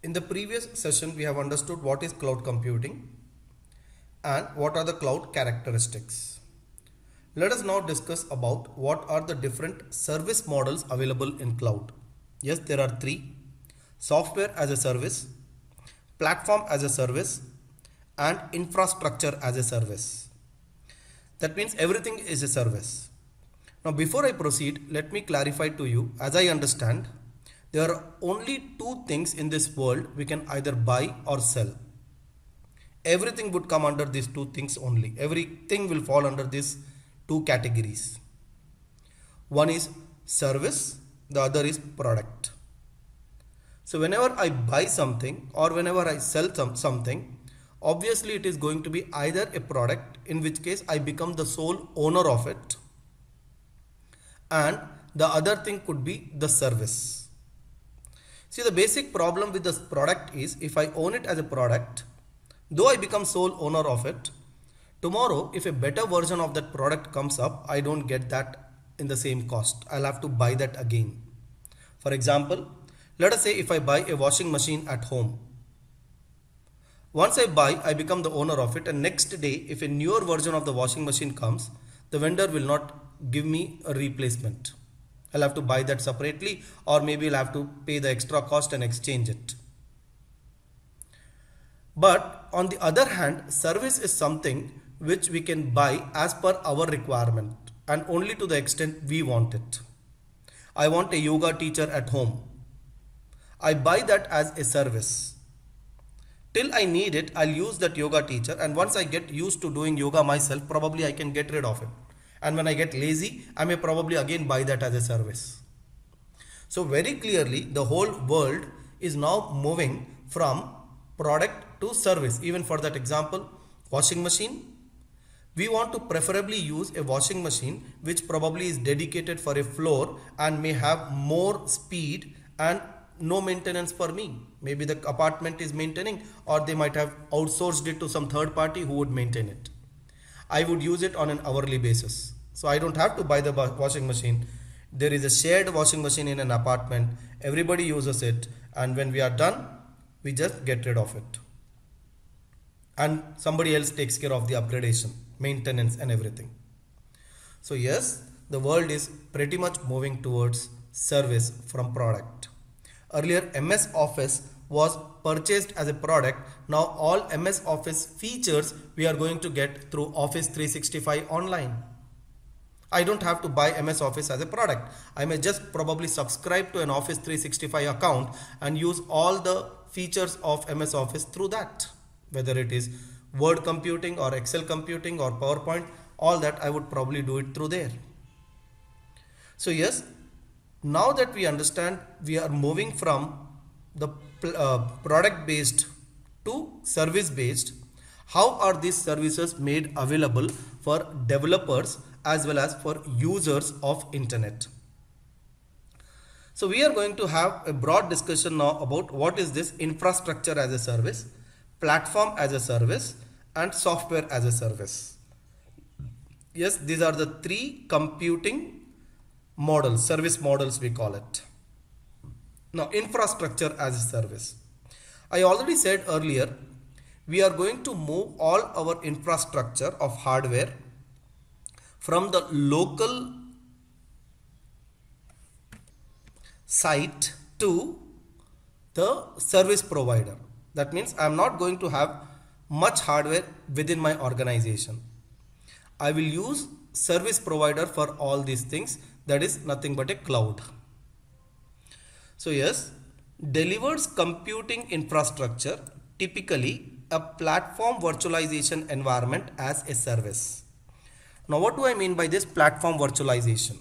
In the previous session, we have understood what is cloud computing and what are the cloud characteristics. Let us now discuss about what are the different service models available in cloud. Yes, there are three: software as a service, platform as a service, and infrastructure as a service. That means everything is a service. Now, before I proceed, let me clarify to you, as I understand, there are only two things in this world we can either buy or sell. Everything would come under these two things only. Everything will fall under these two categories. One is service, the other is product. So whenever I buy something or whenever I sell something, obviously it is going to be either a product, in which case I become the sole owner of it, and the other thing could be the service. See, the basic problem with this product is, if I own it as a product, though I become sole owner of it, tomorrow if a better version of that product comes up, I don't get that in the same cost. I'll have to buy that again. For example, let us say if I buy a washing machine at home. Once I buy, I become the owner of it, and next day if a newer version of the washing machine comes, the vendor will not give me a replacement. I'll have to buy that separately, or maybe I'll have to pay the extra cost and exchange it. But on the other hand, service is something which we can buy as per our requirement and only to the extent we want it. I want a yoga teacher at home. I buy that as a service. Till I need it, I'll use that yoga teacher, and once I get used to doing yoga myself, probably I can get rid of it. And when I get lazy, I may probably again buy that as a service. So very clearly, the whole world is now moving from product to service. Even for that example, washing machine, we want to preferably use a washing machine which probably is dedicated for a floor and may have more speed and no maintenance for me. Maybe the apartment is maintaining, or they might have outsourced it to some third party who would maintain it. I would use it on an hourly basis. So I don't have to buy the washing machine. There is a shared washing machine in an apartment. Everybody uses it, and when we are done, we just get rid of it. And somebody else takes care of the upgradation, maintenance and everything. So yes, the world is pretty much moving towards service from product. Earlier, MS Office was purchased as a product. Now all MS Office features we are going to get through Office 365 online. I don't have to buy MS Office as a product. I may just probably subscribe to an Office 365 account and use all the features of MS Office through that. Whether it is Word computing or Excel computing or PowerPoint, all that I would probably do it through there. So yes, now that we understand we are moving from the product based to service based, how are these services made available for developers as well as for users of internet? So we are going to have a broad discussion now about what is this infrastructure as a service, platform as a service, and software as a service. Yes, these are the three computing models, service models we call it. Now, infrastructure as a service. I already said earlier, we are going to move all our infrastructure of hardware from the local site to the service provider. That means I am not going to have much hardware within my organization. I will use service provider for all these things. That is nothing but a cloud. So yes, delivers computing infrastructure, typically a platform virtualization environment as a service. Now what do I mean by this platform virtualization?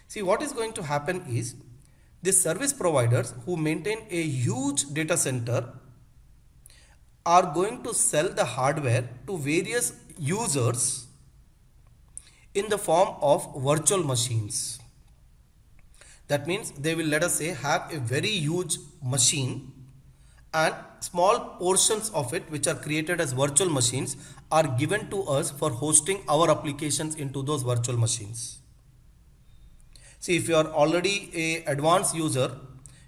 See, what is going to happen is, these service providers who maintain a huge data center are going to sell the hardware to various users in the form of virtual machines. That means they will, let us say, have a very huge machine, and small portions of it which are created as virtual machines are given to us for hosting our applications into those virtual machines. See, if you are already a advanced user,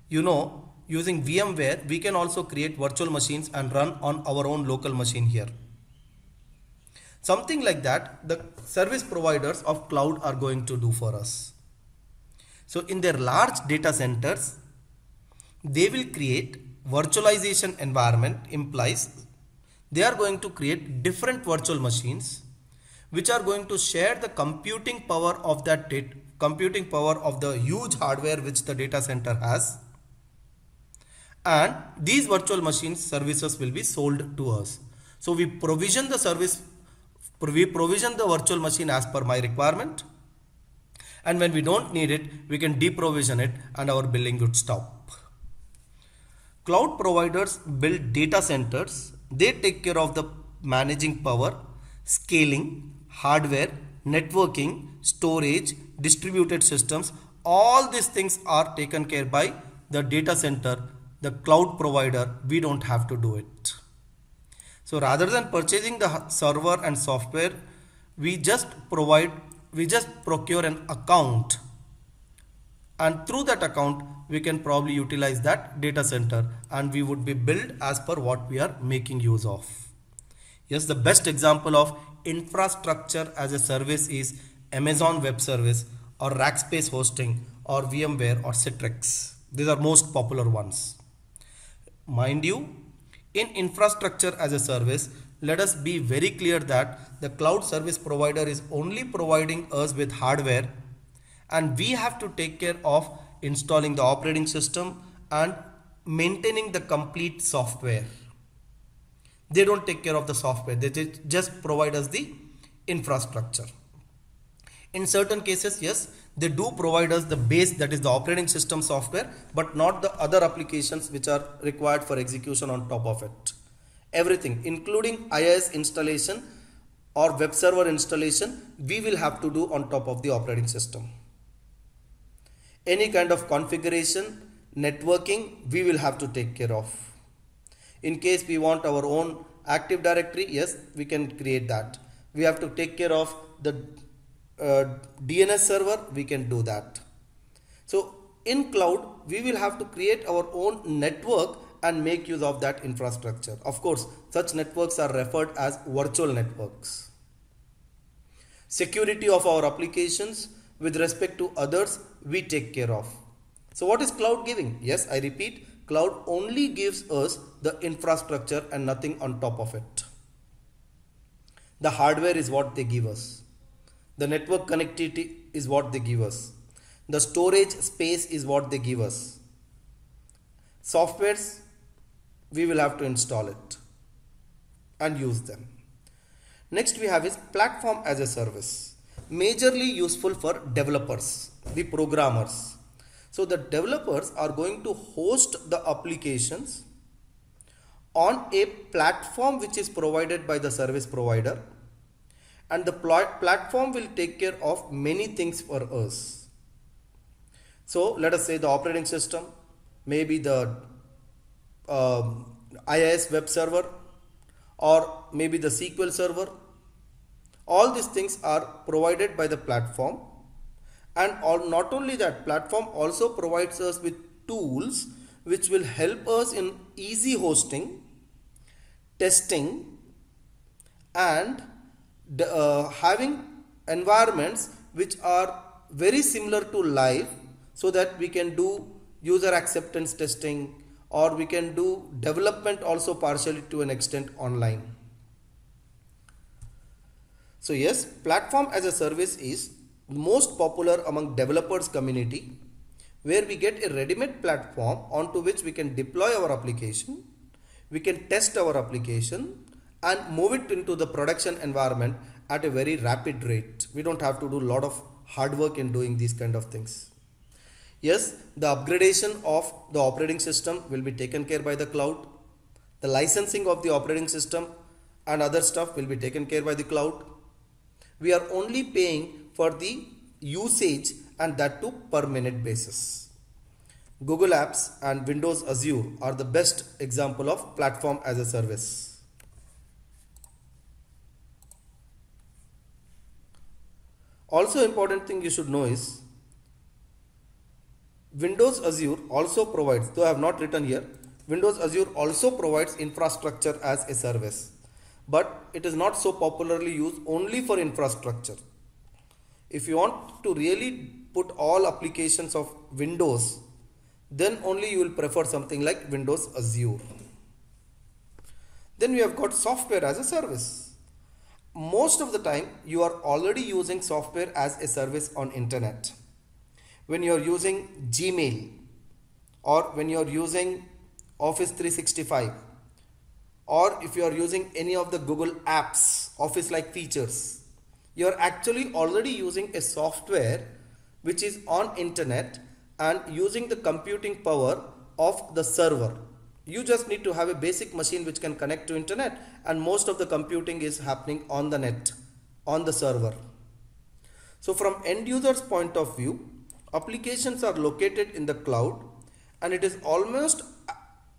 you know using VMware, we can also create virtual machines and run on our own local machine here. Something like that the service providers of cloud are going to do for us. So in their large data centers, they will create virtualization environment implies they are going to create different virtual machines which are going to share the computing power of that computing power of the huge hardware which the data center has, and these virtual machines services will be sold to us. So we provision the service, we provision the virtual machine as per my requirement, and when we don't need it we can deprovision it and our billing would stop. Cloud providers build data centers, they take care of the managing power, scaling, hardware, networking, storage, distributed systems. All these things are taken care by the data center, the cloud provider. We don't have to do it. So rather than purchasing the server and software, we just procure an account, and through that account we can probably utilize that data center and we would be billed as per what we are making use of. Yes, the best example of infrastructure as a service is Amazon Web Service or Rackspace Hosting or VMware or Citrix. These are most popular ones. Mind you, in infrastructure as a service, let us be very clear that the cloud service provider is only providing us with hardware, and we have to take care of installing the operating system and maintaining the complete software. They don't take care of the software, they just provide us the infrastructure. In certain cases, yes, they do provide us the base, that is the operating system software, but not the other applications which are required for execution on top of it. Everything including IaaS installation or web server installation we will have to do on top of the operating system. Any kind of configuration, networking, we will have to take care of. In case we want our own Active Directory, yes, we can create that. We have to take care of the DNS server, we can do that. So in cloud, we will have to create our own network and make use of that infrastructure. Of course, such networks are referred as virtual networks. Security of our applications with respect to others, we take care of. So what is cloud giving? Yes, I repeat, cloud only gives us the infrastructure and nothing on top of it. The hardware is what they give us. The network connectivity is what they give us. The storage space is what they give us. Softwares, we will have to install it and use them. Next we have is platform as a service. Majorly useful for developers, the programmers. So the developers are going to host the applications on a platform which is provided by the service provider, and the platform will take care of many things for us. So let us say the operating system, maybe the IaaS web server, or maybe the SQL server. All these things are provided by the platform, and not only that, platform also provides us with tools which will help us in easy hosting, testing, and having environments which are very similar to live, so that we can do user acceptance testing, or we can do development also partially to an extent online. So yes, platform as a service is most popular among developers community, where we get a ready-made platform onto which we can deploy our application, we can test our application and move it into the production environment at a very rapid rate. We don't have to do a lot of hard work in doing these kind of things. Yes, the upgradation of the operating system will be taken care by the cloud. The licensing of the operating system and other stuff will be taken care by the cloud. We are only paying for the usage, and that too per minute basis. Google Apps and Windows Azure are the best example of platform as a service. Also important thing you should know is, Windows Azure also provides, though I have not written here, Windows Azure also provides infrastructure as a service, but it is not so popularly used only for infrastructure. If you want to really put all applications of Windows, then only you will prefer something like Windows Azure. Then we have got software as a service. Most of the time you are already using software as a service on internet. When you are using Gmail, or when you are using Office 365, or if you are using any of the Google apps, Office like features, you are actually already using a software which is on internet and using the computing power of the server. You just need to have a basic machine which can connect to internet, and most of the computing is happening on the net, on the server. So from end user's point of view, applications are located in the cloud and it is almost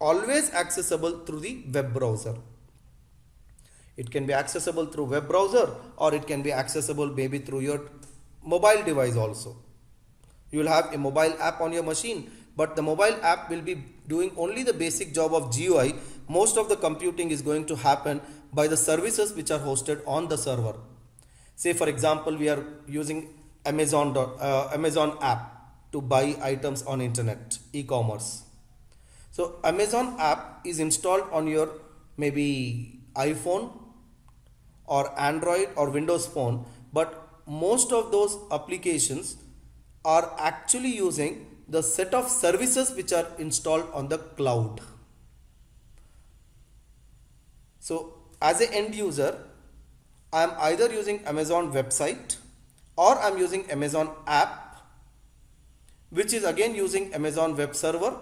always accessible through the web browser. It can be accessible through web browser, or it can be accessible maybe through your mobile device also. You will have a mobile app on your machine, but the mobile app will be doing only the basic job of GUI. Most of the computing is going to happen by the services which are hosted on the server. Say for example, we are using Amazon app to buy items on internet, e-commerce. So Amazon app is installed on your maybe iPhone or Android or Windows phone, but most of those applications are actually using the set of services which are installed on the cloud. So as an end user, I am either using Amazon website or I am using Amazon app, which is again using Amazon web server.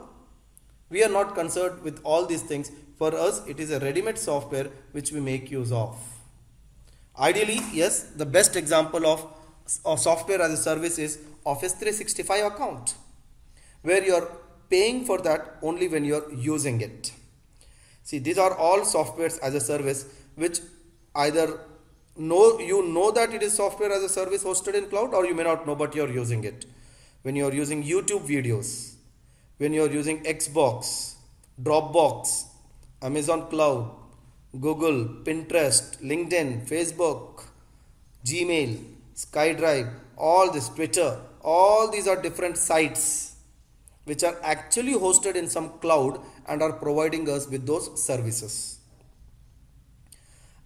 We are not concerned with all these things. For us, it is a ready-made software which we make use of. Ideally, yes, the best example of software as a service is Office 365 account, where you are paying for that only when you are using it. See, these are all softwares as a service which either you know that it is software as a service hosted in cloud, or you may not know but you are using it. When you are using YouTube videos, when you are using Xbox, Dropbox, Amazon Cloud, Google, Pinterest, LinkedIn, Facebook, Gmail, SkyDrive, all this, Twitter, all these are different sites which are actually hosted in some cloud and are providing us with those services.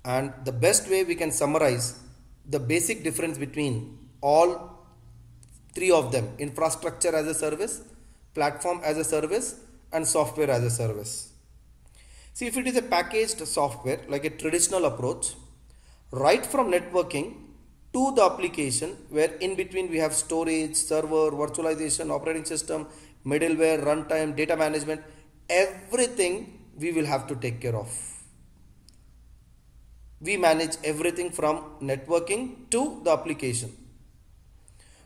And the best way we can summarize the basic difference between all three of them: infrastructure as a service, platform as a service, and software as a service. See, if it is a packaged software like a traditional approach, right from networking to the application, where in between we have storage, server, virtualization, operating system, middleware, runtime, data management, everything we will have to take care of. We manage everything from networking to the application.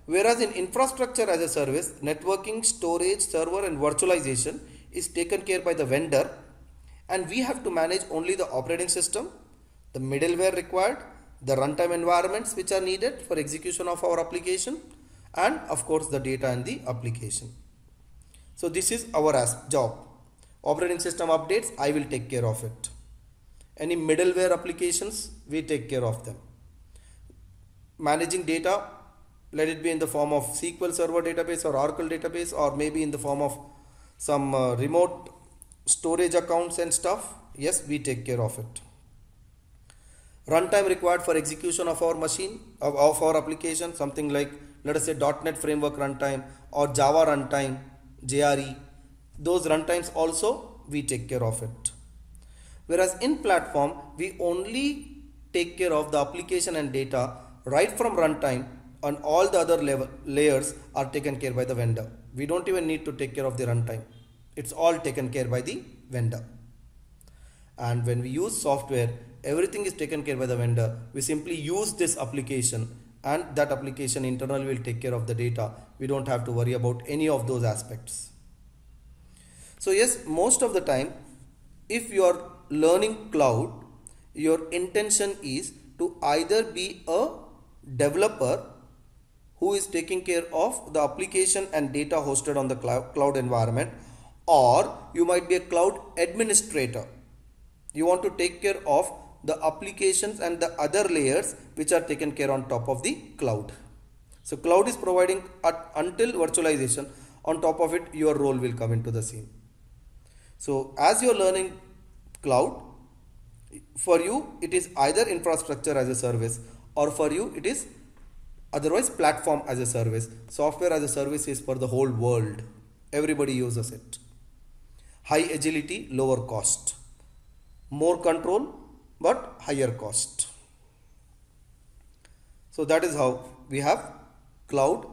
Whereas in infrastructure as a service, networking, storage, server and virtualization is taken care by the vendor, and we have to manage only the operating system, the middleware required, the runtime environments which are needed for execution of our application, and of course the data in the application. So this is our job. Operating system updates, I will take care of it. Any middleware applications, we take care of them. Managing data, let it be in the form of SQL Server database or Oracle database, or maybe in the form of some remote storage accounts and stuff. Yes, we take care of it. Runtime required for execution of our machine, of our application, something like, let us say, .NET framework runtime or Java runtime, JRE. Those runtimes also we take care of it. Whereas in platform, we only take care of the application and data right from runtime, and all the other layers are taken care by the vendor. We don't even need to take care of the runtime. It's all taken care by the vendor. And when we use software, everything is taken care by the vendor. We simply use this application, and that application internally will take care of the data. We don't have to worry about any of those aspects. So yes, most of the time, if you are learning cloud, your intention is to either be a developer who is taking care of the application and data hosted on the cloud environment, or you might be a cloud administrator. You want to take care of the applications and the other layers which are taken care on top of the cloud. So cloud is providing until virtualization. On top of it, your role will come into the scene. So as you're learning cloud, for you it is either infrastructure as a service, or for you it is otherwise platform as a service. Software as a service is for the whole world. Everybody uses it. High agility, lower cost. More control, but higher cost. So that is how we have cloud,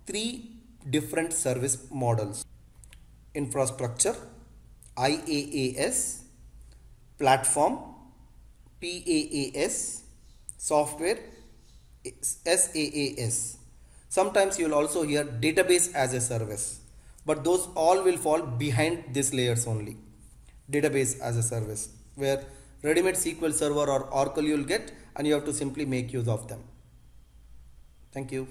three different service models: infrastructure, IaaS, platform, PaaS, software, SaaS. Sometimes you will also hear database as a service, but those all will fall behind these layers only. Database as a service, where ready-made SQL Server or Oracle you will get, and you have to simply make use of them. Thank you.